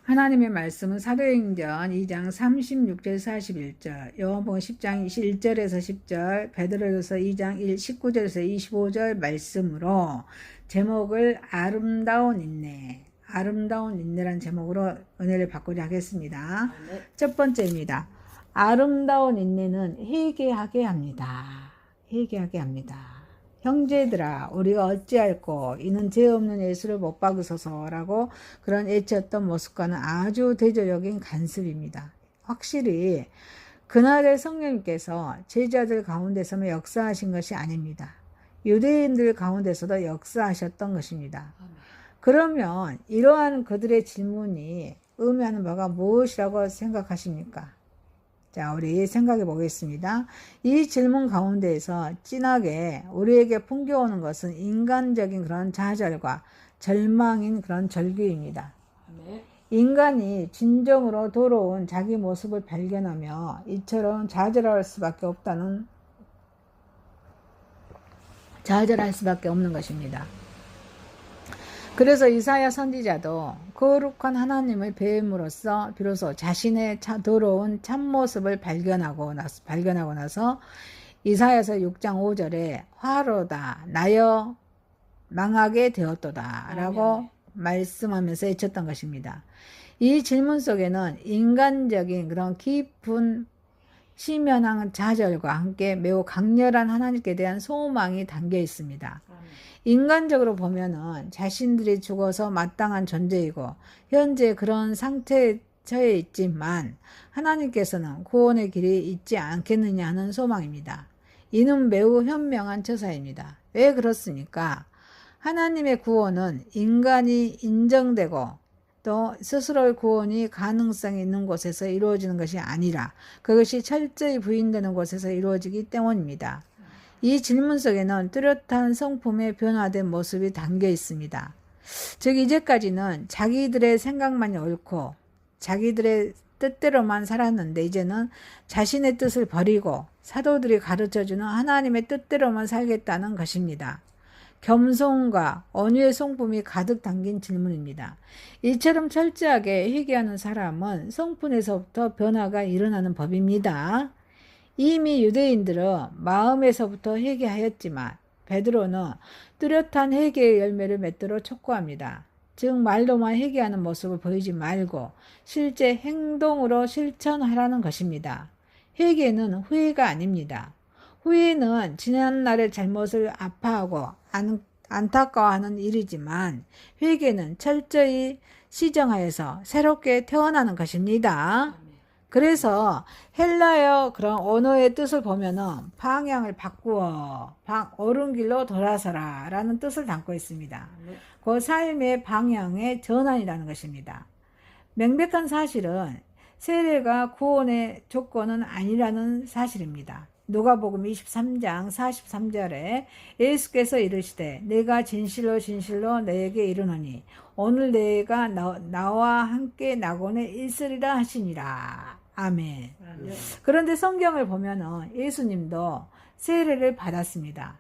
하나님의 말씀은 사도행전 2장 36절 41절, 요한복음 10장 1절에서 10절, 베드로전서 2장 19절에서 25절 말씀으로 제목을 아름다운 인내, 아름다운 인내란 제목으로 은혜를 받고자 하겠습니다. 첫 번째입니다. 아름다운 인내는 회개하게 합니다. 회개하게 합니다. 형제들아 우리가 어찌할꼬 이는 죄 없는 예수를 못 박으소서라고 그런 애쳤던 모습과는 아주 대조적인 간섭입니다. 확실히 그날의 성령님께서 제자들 가운데서만 역사하신 것이 아닙니다. 유대인들 가운데서도 역사하셨던 것입니다. 그러면 이러한 그들의 질문이 의미하는 바가 무엇이라고 생각하십니까? 자, 우리 생각해 보겠습니다. 이 질문 가운데에서 진하게 우리에게 풍겨오는 것은 인간적인 그런 좌절과 절망인 그런 절규입니다. 인간이 진정으로 돌아온 자기 모습을 발견하며 이처럼 좌절할 수밖에 없는 것입니다. 그래서 이사야 선지자도 거룩한 하나님을 뵈음으로써 비로소 자신의 더러운 참모습을 발견하고 나서 이사야서 6장 5절에 화로다 나여 망하게 되었도다 라고 말씀하면서 외쳤던 것입니다. 이 질문 속에는 인간적인 그런 깊은 심연한 좌절과 함께 매우 강렬한 하나님께 대한 소망이 담겨 있습니다. 인간적으로 보면은 자신들이 죽어서 마땅한 존재이고 현재 그런 상태에 처해 있지만 하나님께서는 구원의 길이 있지 않겠느냐 하는 소망입니다. 이는 매우 현명한 처사입니다. 왜 그렇습니까? 하나님의 구원은 인간이 인정되고 또 스스로의 구원이 가능성이 있는 곳에서 이루어지는 것이 아니라 그것이 철저히 부인되는 곳에서 이루어지기 때문입니다. 이 질문 속에는 뚜렷한 성품의 변화된 모습이 담겨 있습니다. 즉 이제까지는 자기들의 생각만이 옳고 자기들의 뜻대로만 살았는데 이제는 자신의 뜻을 버리고 사도들이 가르쳐주는 하나님의 뜻대로만 살겠다는 것입니다. 겸손과 언유의 성품이 가득 담긴 질문입니다. 이처럼 철저하게 회개하는 사람은 성품에서부터 변화가 일어나는 법입니다. 이미 유대인들은 마음에서부터 회개하였지만 베드로는 뚜렷한 회개의 열매를 맺도록 촉구합니다. 즉 말로만 회개하는 모습을 보이지 말고 실제 행동으로 실천하라는 것입니다. 회개는 후회가 아닙니다. 후회는 지난날의 잘못을 아파하고 안타까워하는 일이지만 회개는 철저히 시정하여서 새롭게 태어나는 것입니다. 그래서 헬라어 그런 언어의 뜻을 보면은 방향을 바꾸어 옳은 길로 돌아서라 라는 뜻을 담고 있습니다. 그 삶의 방향의 전환이라는 것입니다. 명백한 사실은 세례가 구원의 조건은 아니라는 사실입니다. 누가복음 23장 43절에 예수께서 이르시되 내가 진실로 진실로 너에게 이르노니 오늘 너희가 나와 함께 낙원에 있으리라 하시니라. 아멘. 그런데 성경을 보면은 예수님도 세례를 받았습니다.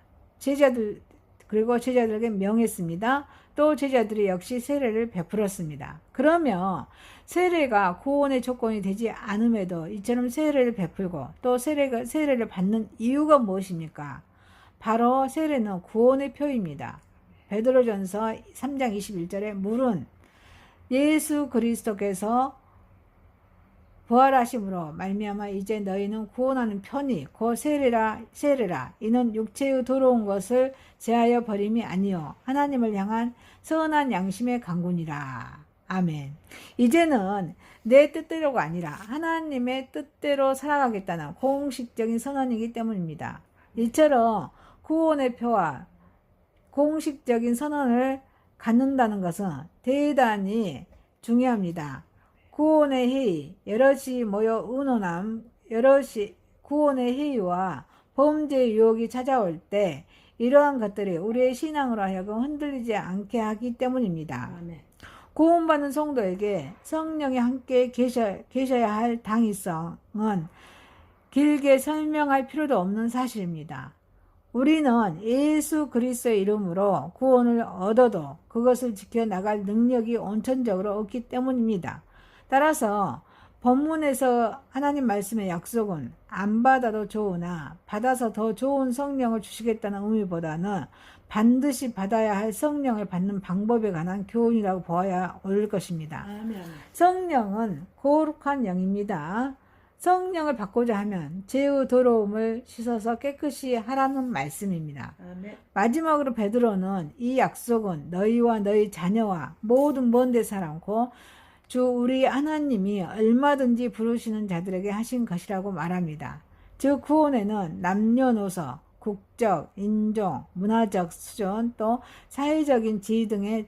그리고 제자들에게 명했습니다. 또 제자들이 역시 세례를 베풀었습니다. 그러면 세례가 구원의 조건이 되지 않음에도 이처럼 세례를 베풀고 또 세례를 받는 이유가 무엇입니까? 바로 세례는 구원의 표입니다. 베드로전서 3장 21절에 물은 예수 그리스도께서 부활하심으로 말미암아 이제 너희는 구원하는 편이 곧 세례라 이는 육체의 더러운 것을 제하여 버림이 아니요 하나님을 향한 선한 양심의 강군이라. 아멘. 이제는 내 뜻대로가 아니라 하나님의 뜻대로 살아가겠다는 공식적인 선언이기 때문입니다. 이처럼 구원의 표와 공식적인 선언을 갖는다는 것은 대단히 중요합니다. 구원의 회의, 여럿이 모여 의논함, 구원의 회의와 범죄의 유혹이 찾아올 때 이러한 것들이 우리의 신앙으로 하여금 흔들리지 않게 하기 때문입니다. 구원받는 성도에게 성령이 함께 계셔야 할 당위성은 길게 설명할 필요도 없는 사실입니다. 우리는 예수 그리스도의 이름으로 구원을 얻어도 그것을 지켜나갈 능력이 온천적으로 없기 때문입니다. 따라서 본문에서 하나님 말씀의 약속은 안 받아도 좋으나 받아서 더 좋은 성령을 주시겠다는 의미보다는 반드시 받아야 할 성령을 받는 방법에 관한 교훈이라고 보아야 옳을 것입니다. 아멘. 성령은 거룩한 영입니다. 성령을 받고자 하면 죄의 더러움을 씻어서 깨끗이 하라는 말씀입니다. 아멘. 마지막으로 베드로는 이 약속은 너희와 너희 자녀와 모든 먼데 사람고 주 우리 하나님이 얼마든지 부르시는 자들에게 하신 것이라고 말합니다. 즉 구원에는 남녀노소, 국적, 인종, 문화적 수준, 또 사회적인 지위 등의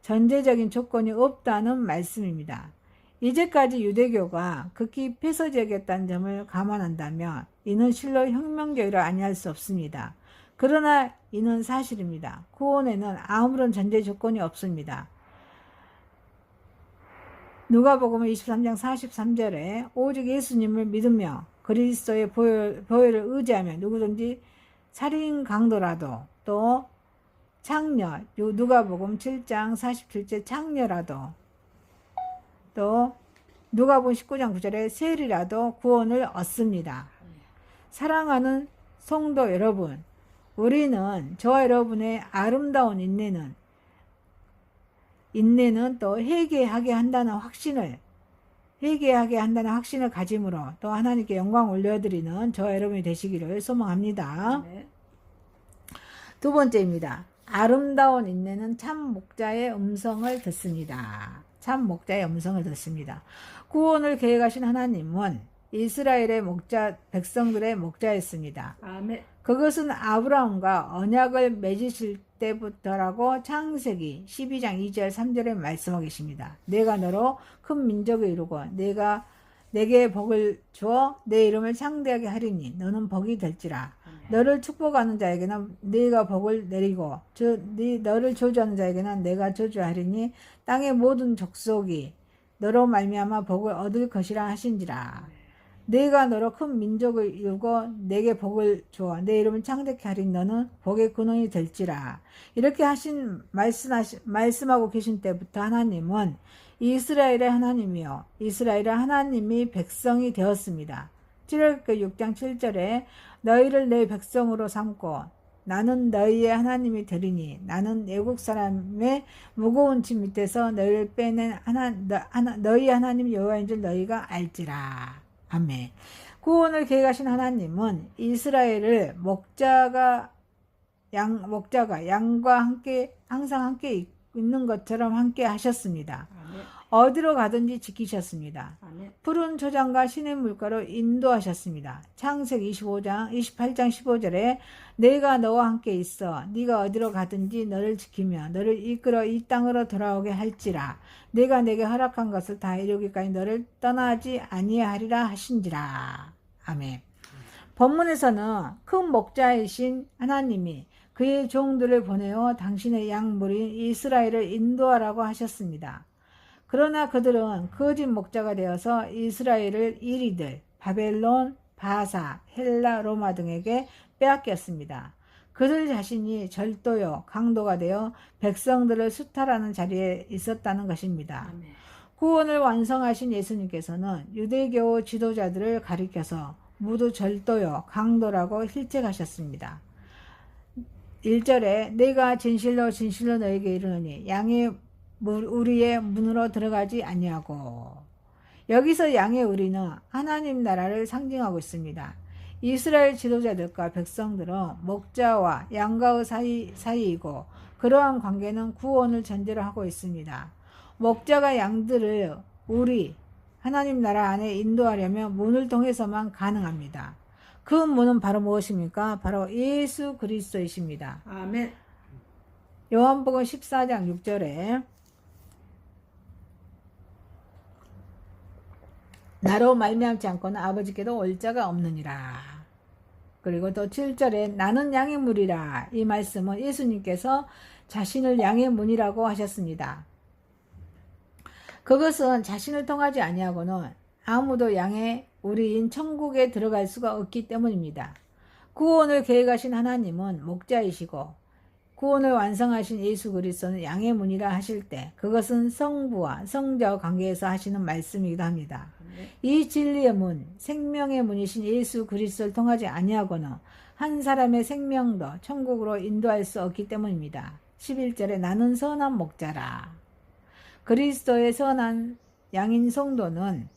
전제적인 조건이 없다는 말씀입니다. 이제까지 유대교가 극히 폐쇄적이었다는 점을 감안한다면 이는 실로 혁명적이라 아니할 수 없습니다. 그러나 이는 사실입니다. 구원에는 아무런 전제 조건이 없습니다. 누가복음 23장 43절에 오직 예수님을 믿으며 그리스도의 보혈을 의지하며 누구든지 살인 강도라도 또 창녀, 누가복음 7장 47절 창녀라도 또 누가복음 19장 9절에 세리라도 구원을 얻습니다. 사랑하는 성도 여러분, 우리는 저와 여러분의 아름다운 인내는 또 회개하게 한다는 확신을 가짐으로 또 하나님께 영광 올려드리는 저와 여러분이 되시기를 소망합니다. 네. 두 번째입니다. 아름다운 인내는 참 목자의 음성을 듣습니다. 참 목자의 음성을 듣습니다. 구원을 계획하신 하나님은 이스라엘의 백성들의 목자였습니다. 아멘. 그것은 아브라함과 언약을 맺으실 때부터라고 창세기 12장 2절 3절에 말씀하고 계십니다. 내가 너로 큰 민족을 이루고 내게 복을 주어 내 이름을 창대하게 하리니 너는 복이 될지라. 너를 축복하는 자에게는 네가 복을 내리고 너를 저주하는 자에게는 내가 저주하리니 땅의 모든 족속이 너로 말미암아 복을 얻을 것이라 하신지라. 내가 너로 큰 민족을 이루고 내게 복을 주어 내 이름을 창대케 하리니 너는 복의 근원이 될지라. 이렇게 말씀하고 계신 때부터 하나님은 이스라엘의 하나님이요 이스라엘의 하나님이 백성이 되었습니다. 출애굽기 6장 7절에 너희를 내 백성으로 삼고 나는 너희의 하나님이 되리니 나는 애국 사람의 무거운 짐 밑에서 너희를 빼낸 너희 하나님 여호와인 줄 너희가 알지라. 아멘. 구원을 계획하신 하나님은 이스라엘을 목자가 양과 함께 항상 함께 있는 것처럼 함께 하셨습니다. 아멘. 어디로 가든지 지키셨습니다. 아멘. 푸른 초장과 신의 물가로 인도하셨습니다. 창세기 28장 15절에 내가 너와 함께 있어 네가 어디로 가든지 너를 지키며 너를 이끌어 이 땅으로 돌아오게 할지라. 내가 내게 허락한 것을 다 이루기까지 너를 떠나지 아니하리라 하신지라. 아멘. 본문에서는 큰 목자이신 하나님이 그의 종들을 보내어 당신의 양물인 이스라엘을 인도하라고 하셨습니다. 그러나 그들은 거짓 목자가 되어서 이스라엘을 이리들, 바벨론, 바사, 헬라, 로마 등에게 빼앗겼습니다. 그들 자신이 절도요, 강도가 되어 백성들을 수탈하는 자리에 있었다는 것입니다. 아멘. 구원을 완성하신 예수님께서는 유대교 지도자들을 가리켜서 모두 절도요, 강도라고 힐책하셨습니다. 1절에 내가 진실로 진실로 너에게 이르노니 양의 우리의 문으로 들어가지 아니하고. 여기서 양의 우리는 하나님 나라를 상징하고 있습니다. 이스라엘 지도자들과 백성들은 목자와 양과의 사이이고 그러한 관계는 구원을 전제로 하고 있습니다. 목자가 양들을 하나님 나라 안에 인도하려면 문을 통해서만 가능합니다. 그 문은 바로 무엇입니까? 바로 예수 그리스도이십니다. 아멘. 요한복음 14장 6절에 나로 말미암지 않고는 아버지께도 올 자가 없느니라. 그리고 또 7절에 나는 양의 문이라. 이 말씀은 예수님께서 자신을 양의 문이라고 하셨습니다. 그것은 자신을 통하지 아니하고는 아무도 양의 우리인 천국에 들어갈 수가 없기 때문입니다. 구원을 계획하신 하나님은 목자이시고 구원을 완성하신 예수 그리스도는 양의 문이라 하실 때 그것은 성부와 성자와 관계에서 하시는 말씀이기도 합니다. 이 진리의 문, 생명의 문이신 예수 그리스도를 통하지 아니하고는 한 사람의 생명도 천국으로 인도할 수 없기 때문입니다. 11절에 나는 선한 목자라. 그리스도의 선한 양인 성도는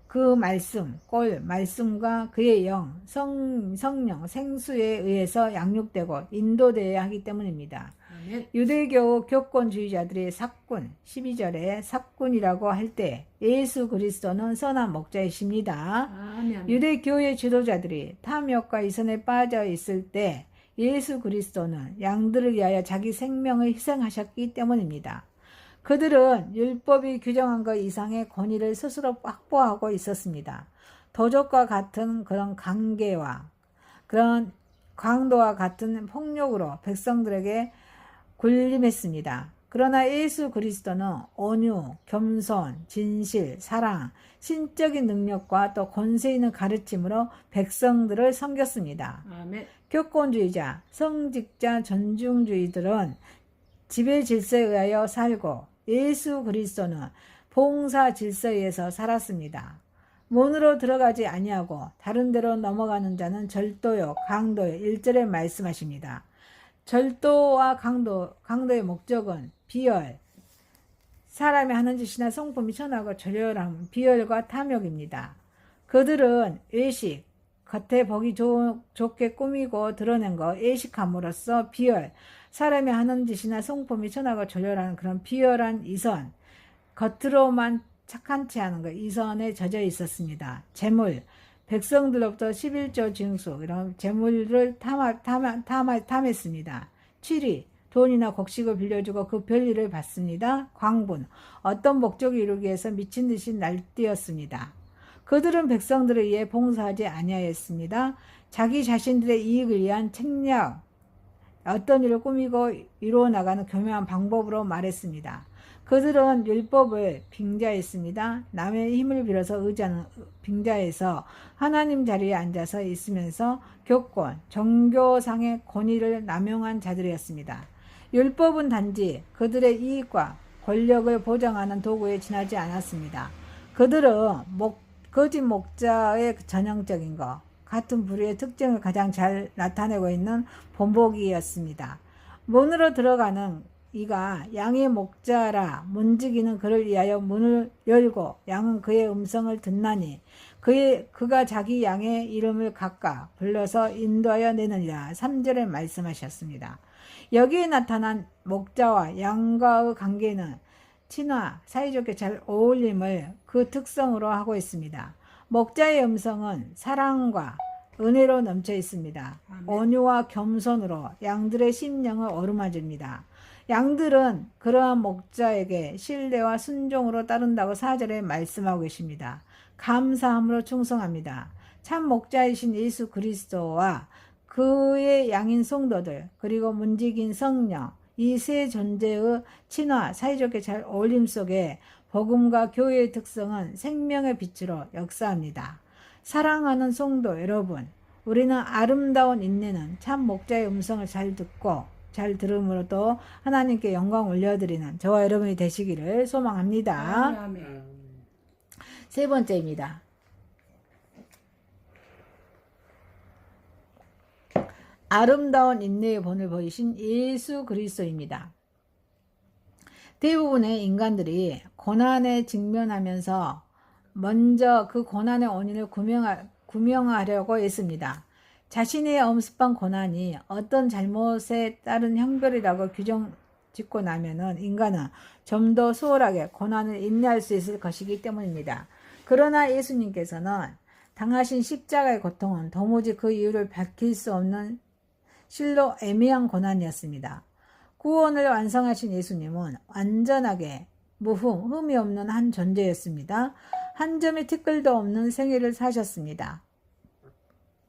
그 말씀, 꼴, 말씀과 그의 영, 성령, 생수에 의해서 양육되고 인도되어야 하기 때문입니다. 아멘. 유대교 교권주의자들의 사꾼, 12절에 사꾼이라고 할 때 예수 그리스도는 선한 목자이십니다. 아멘. 유대교의 지도자들이 탐욕과 이선에 빠져 있을 때 예수 그리스도는 양들을 위하여 자기 생명을 희생하셨기 때문입니다. 그들은 율법이 규정한 것 이상의 권위를 스스로 확보하고 있었습니다. 도적과 같은 그런 관계와 그런 강도와 같은 폭력으로 백성들에게 군림했습니다. 그러나 예수 그리스도는 온유, 겸손, 진실, 사랑, 신적인 능력과 또 권세 있는 가르침으로 백성들을 섬겼습니다. 아멘. 교권주의자, 성직자, 존중주의들은 지배 질서에 의하여 살고 예수 그리스도는 봉사 질서에 의해서 살았습니다. 문으로 들어가지 아니하고 다른 데로 넘어가는 자는 절도요, 강도요, 1절에 말씀하십니다. 절도와 강도의 목적은 비열, 사람이 하는 짓이나 성품이 천하고 저열함, 비열과 탐욕입니다. 그들은 외식, 겉에 보기 좋게 꾸미고 드러낸 거 애식함으로써 비열, 사람이 하는 짓이나 성품이 천하고 저열한 그런 비열한 이선, 겉으로만 착한 체 하는 것, 이선에 젖어 있었습니다. 재물, 백성들로부터 11조 징수, 이런 재물을 탐했습니다. 취리, 돈이나 곡식을 빌려주고 그 별일을 받습니다. 광분, 어떤 목적을 이루기 위해서 미친 듯이 날뛰었습니다. 그들은 백성들을 위해 봉사하지 아니하였습니다. 자기 자신들의 이익을 위한 책략, 어떤 일을 꾸미고 이루어 나가는 교묘한 방법으로 말했습니다. 그들은 율법을 빙자했습니다. 남의 힘을 빌어서 의지하는 빙자해서 하나님 자리에 앉아서 있으면서 교권, 종교상의 권위를 남용한 자들이었습니다. 율법은 단지 그들의 이익과 권력을 보장하는 도구에 지나지 않았습니다. 그들은 거짓 목자의 전형적인 것, 같은 부류의 특징을 가장 잘 나타내고 있는 본보기였습니다. 문으로 들어가는 이가 양의 목자라 문지기는 그를 위하여 문을 열고 양은 그의 음성을 듣나니 그가 자기 양의 이름을 각각 불러서 인도하여 내느니라. 3절에 말씀하셨습니다. 여기에 나타난 목자와 양과의 관계는 친화, 사이좋게 잘 어울림을 그 특성으로 하고 있습니다. 목자의 음성은 사랑과 은혜로 넘쳐 있습니다. 아멘. 온유와 겸손으로 양들의 심령을 어루만집니다. 양들은 그러한 목자에게 신뢰와 순종으로 따른다고 4절에 말씀하고 계십니다. 감사함으로 충성합니다. 참 목자이신 예수 그리스도와 그의 양인 성도들, 그리고 문지긴 성령, 이 세 존재의 친화, 사이좋게 잘 어울림 속에 복음과 교회의 특성은 생명의 빛으로 역사합니다. 사랑하는 성도 여러분, 우리는 아름다운 인내는 참 목자의 음성을 잘 듣고 잘 들음으로 또 하나님께 영광 올려드리는 저와 여러분이 되시기를 소망합니다. 아멘. 세 번째입니다. 아름다운 인내의 본을 보이신 예수 그리스도입니다. 대부분의 인간들이 고난에 직면하면서 먼저 그 고난의 원인을 구명하려고 했습니다. 자신의 엄습한 고난이 어떤 잘못에 따른 형벌이라고 짓고 나면은 인간은 좀 더 수월하게 고난을 인내할 수 있을 것이기 때문입니다. 그러나 예수님께서는 당하신 십자가의 고통은 도무지 그 이유를 밝힐 수 없는 실로 애매한 고난이었습니다. 구원을 완성하신 예수님은 완전하게 흠이 없는 한 존재였습니다. 한 점의 티끌도 없는 생애를 사셨습니다.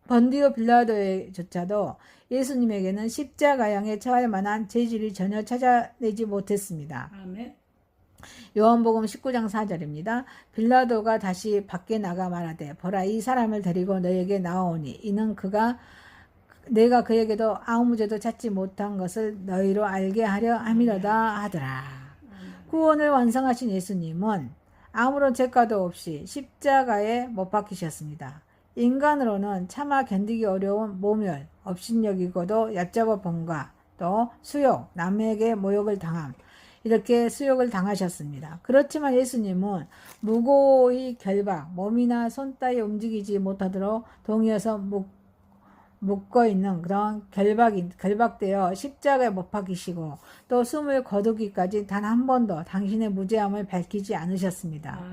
번디오 빌라도조차도 예수님에게는 십자가형에 처할 만한 재질이 전혀 찾아내지 못했습니다. 아멘. 요한복음 19장 4절입니다. 빌라도가 다시 밖에 나가 말하되 보라 이 사람을 데리고 너에게 나오니 이는 그가 내가 그에게도 아무 죄도 찾지 못한 것을 너희로 알게 하려 함이로다 하더라. 구원을 완성하신 예수님은 아무런 죄가도 없이 십자가에 못 박히셨습니다. 인간으로는 차마 견디기 어려운 모멸, 업신여기고도 얕잡아 본과 또 수욕, 남에게 모욕을 당함, 이렇게 수욕을 당하셨습니다. 그렇지만 예수님은 무고의 결박, 몸이나 손 따위 움직이지 못하도록 동이어서 묶어있는 그런 결박되어 십자가에 못 박히시고 또 숨을 거두기까지 단 한 번도 당신의 무죄함을 밝히지 않으셨습니다.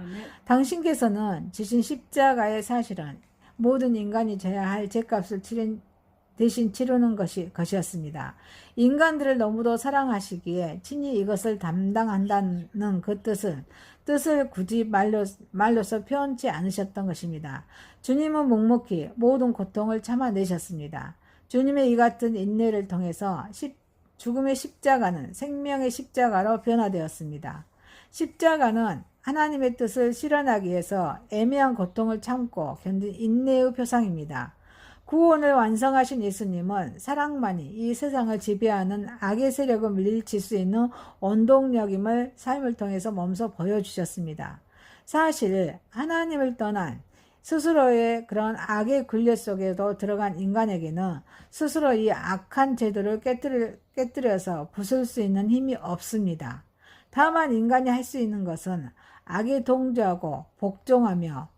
당신께서는 지신 십자가의 사실은 모든 인간이 져야 할 죄값을 대신 치르는 것이었습니다. 인간들을 너무도 사랑하시기에 친히 이것을 담당한다는 그 뜻을 굳이 말로서 표현치 않으셨던 것입니다. 주님은 묵묵히 모든 고통을 참아내셨습니다. 주님의 이 같은 인내를 통해서 죽음의 십자가는 생명의 십자가로 변화되었습니다. 십자가는 하나님의 뜻을 실현하기 위해서 애매한 고통을 참고 견딘 인내의 표상입니다. 구원을 완성하신 예수님은 사랑만이 이 세상을 지배하는 악의 세력을 물리칠 수 있는 원동력임을 삶을 통해서 몸소 보여주셨습니다. 사실 하나님을 떠난 스스로의 그런 악의 굴레 속에도 들어간 인간에게는 스스로 이 악한 제도를 깨뜨려서 부술 수 있는 힘이 없습니다. 다만 인간이 할 수 있는 것은 악에 동조하고 복종하며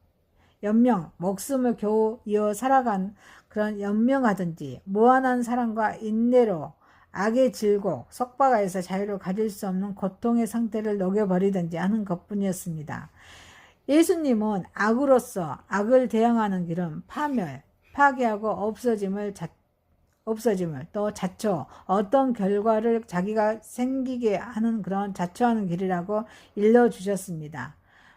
연명, 목숨을 겨우 이어 살아간 그런 연명하든지 무한한 사랑과 인내로 악의 질곡, 속박하에서 자유를 가질 수 없는 고통의 상태를 녹여버리든지 하는 것뿐이었습니다. 예수님은 악으로서 악을 대항하는 길은 파멸, 파괴하고 없어짐을 또 자초, 어떤 결과를 자기가 생기게 하는 그런 자초하는 길이라고 일러주셨습니다.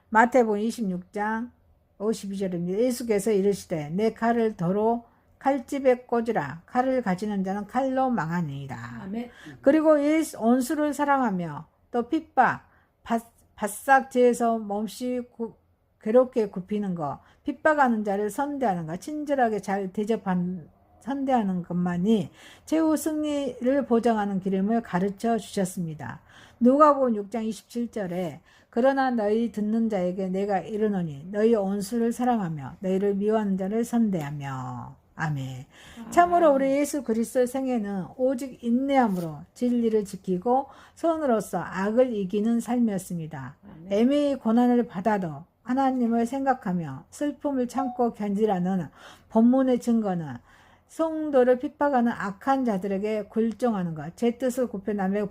마태복음 26장 52절입니다. 예수께서 이르시되 내 칼을 도로 칼집에 꽂으라. 칼을 가지는 자는 칼로 망하니이다. 아멘. 그리고 원수를 사랑하며 또 핍박, 바싹 죄에서 몹시 괴롭게 굽히는 것, 핍박하는 자를 선대하는 것, 친절하게 잘 선대하는 것만이 최후 승리를 보장하는 길임을 가르쳐 주셨습니다. 누가복음 6장 27절에 그러나 너희 듣는 자에게 내가 이르노니 너희 원수를 사랑하며 너희를 미워하는 자를 선대하며. 아멘. 참으로 우리 예수 그리스도의 생애는 오직 인내함으로 진리를 지키고 선으로서 악을 이기는 삶이었습니다. 애매히 고난을 받아도 하나님을 생각하며 슬픔을 참고 견디라는 본문의 증거는 성도를 핍박하는 악한 자들에게 굴종하는 것, 제 뜻을 굽혀 남에게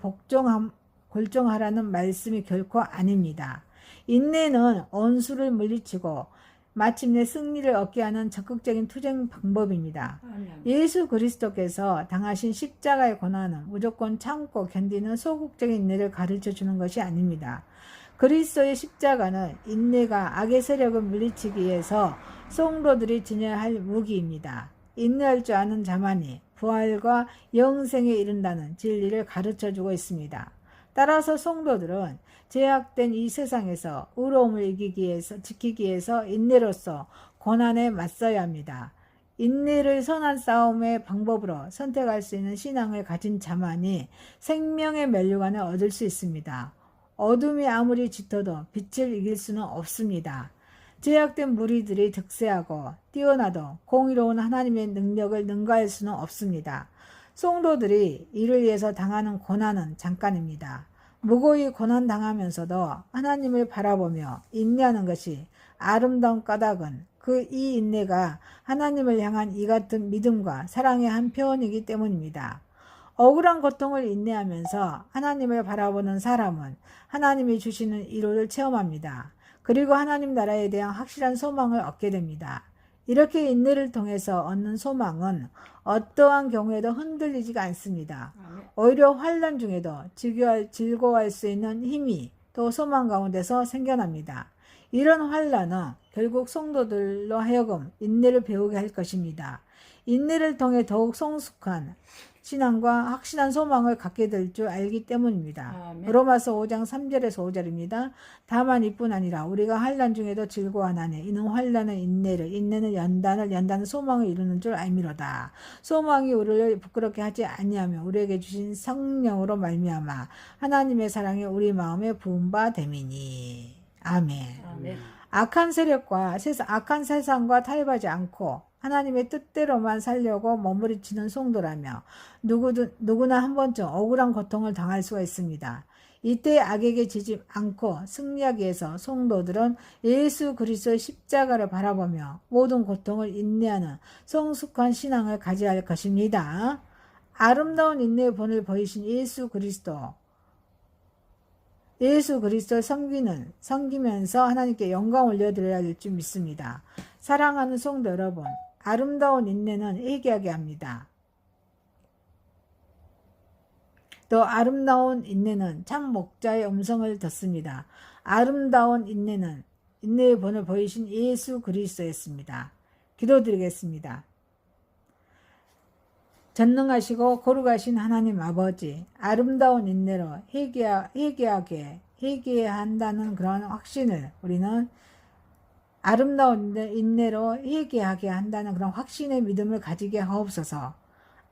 굴종하라는 말씀이 결코 아닙니다. 인내는 원수를 물리치고 마침내 승리를 얻게 하는 적극적인 투쟁 방법입니다. 예수 그리스도께서 당하신 십자가의 고난은 무조건 참고 견디는 소극적인 인내를 가르쳐 주는 것이 아닙니다. 그리스도의 십자가는 인내가 악의 세력을 물리치기 위해서 성도들이 지녀야 할 무기입니다. 인내할 줄 아는 자만이 부활과 영생에 이른다는 진리를 가르쳐주고 있습니다. 따라서 성도들은 제약된 이 세상에서 의로움을 지키기 위해서 인내로서 고난에 맞서야 합니다. 인내를 선한 싸움의 방법으로 선택할 수 있는 신앙을 가진 자만이 생명의 면류관을 얻을 수 있습니다. 어둠이 아무리 짙어도 빛을 이길 수는 없습니다. 제약된 무리들이 득세하고 뛰어나도 공의로운 하나님의 능력을 능가할 수는 없습니다. 성도들이 이를 위해서 당하는 고난은 잠깐입니다. 무고히 고난당하면서도 하나님을 바라보며 인내하는 것이 아름다운 까닭은 이 인내가 하나님을 향한 이 같은 믿음과 사랑의 한 표현이기 때문입니다. 억울한 고통을 인내하면서 하나님을 바라보는 사람은 하나님이 주시는 위로를 체험합니다. 그리고 하나님 나라에 대한 확실한 소망을 얻게 됩니다. 이렇게 인내를 통해서 얻는 소망은 어떠한 경우에도 흔들리지가 않습니다. 오히려 환난 중에도 즐거워할 수 있는 힘이 또 소망 가운데서 생겨납니다. 이런 환난은 결국 성도들로 하여금 인내를 배우게 할 것입니다. 인내를 통해 더욱 성숙한 신앙과 확실한 소망을 갖게 될 줄 알기 때문입니다. 아멘. 로마서 5장 3절에서 5절입니다. 다만 이뿐 아니라 우리가 환난 중에도 즐거워하나니 이는 환난은 인내를, 인내는 연단을, 연단은 소망을 이루는 줄 알미로다. 소망이 우리를 부끄럽게 하지 아니하며 우리에게 주신 성령으로 말미암아 하나님의 사랑이 우리 마음에 부은 바 됨이니. 아멘. 아멘. 악한 세상과 타협하지 않고 하나님의 뜻대로만 살려고 머무르치는 성도라며 누구나 한 번쯤 억울한 고통을 당할 수가 있습니다. 이때 악에게 지지 않고 승리하기 위해서 성도들은 예수 그리스도의 십자가를 바라보며 모든 고통을 인내하는 성숙한 신앙을 가져야 할 것입니다. 아름다운 인내의 본을 보이신 예수 그리스도를 섬기면서 하나님께 영광 올려드려야 할 줄 믿습니다. 사랑하는 성도 여러분, 아름다운 인내는 회개하게 합니다. 또 아름다운 인내는 참 목자의 음성을 듣습니다. 아름다운 인내는 인내의 본을 보이신 예수 그리스도였습니다. 기도드리겠습니다. 전능하시고 거룩하신 하나님 아버지, 아름다운 인내로 회개해야 한다는 그런 확신을 우리는 아름다운 인내로 회개하게 한다는 그런 확신의 믿음을 가지게 하옵소서.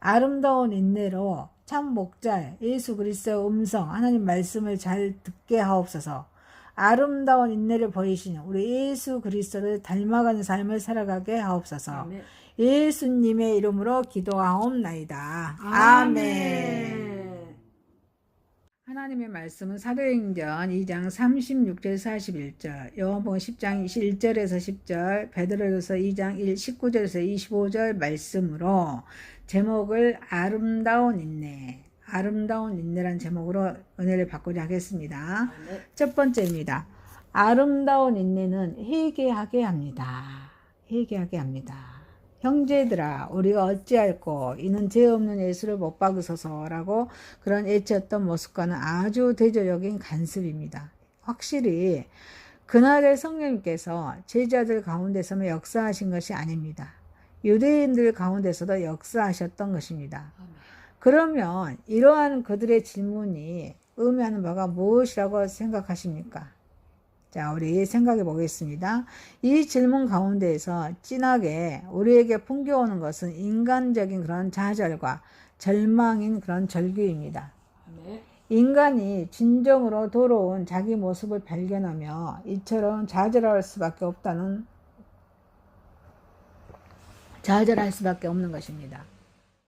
아름다운 인내로 참 목자 예수 그리스도의 음성 하나님 말씀을 잘 듣게 하옵소서. 아름다운 인내를 보이시는 우리 예수 그리스도를 닮아가는 삶을 살아가게 하옵소서. 아멘. 예수님의 이름으로 기도하옵나이다. 아멘. 하나님의 말씀은 사도행전 2장 36절 41절, 요한복음 10장 1절에서 10절, 베드로전서 2장 19절에서 25절 말씀으로 제목을 아름다운 인내란 제목으로 은혜를 받고자 하겠습니다. 아멘. 첫 번째입니다. 아름다운 인내는 회개하게 합니다. 회개하게 합니다. 형제들아 우리가 어찌할꼬 이는 죄 없는 예수를 못 박으소서라고 그런 애쳤던 모습과는 아주 대조적인 간섭입니다. 확실히 그날의 성령님께서 제자들 가운데서만 역사하신 것이 아닙니다. 유대인들 가운데서도 역사하셨던 것입니다. 그러면 이러한 그들의 질문이 의미하는 바가 무엇이라고 생각하십니까? 자, 우리 생각해 보겠습니다. 이 질문 가운데에서 진하게 우리에게 풍겨오는 것은 인간적인 그런 좌절과 절망인 그런 절규입니다. 아멘. 인간이 진정으로 돌아온 자기 모습을 발견하며 이처럼 좌절할 수밖에 없는 것입니다.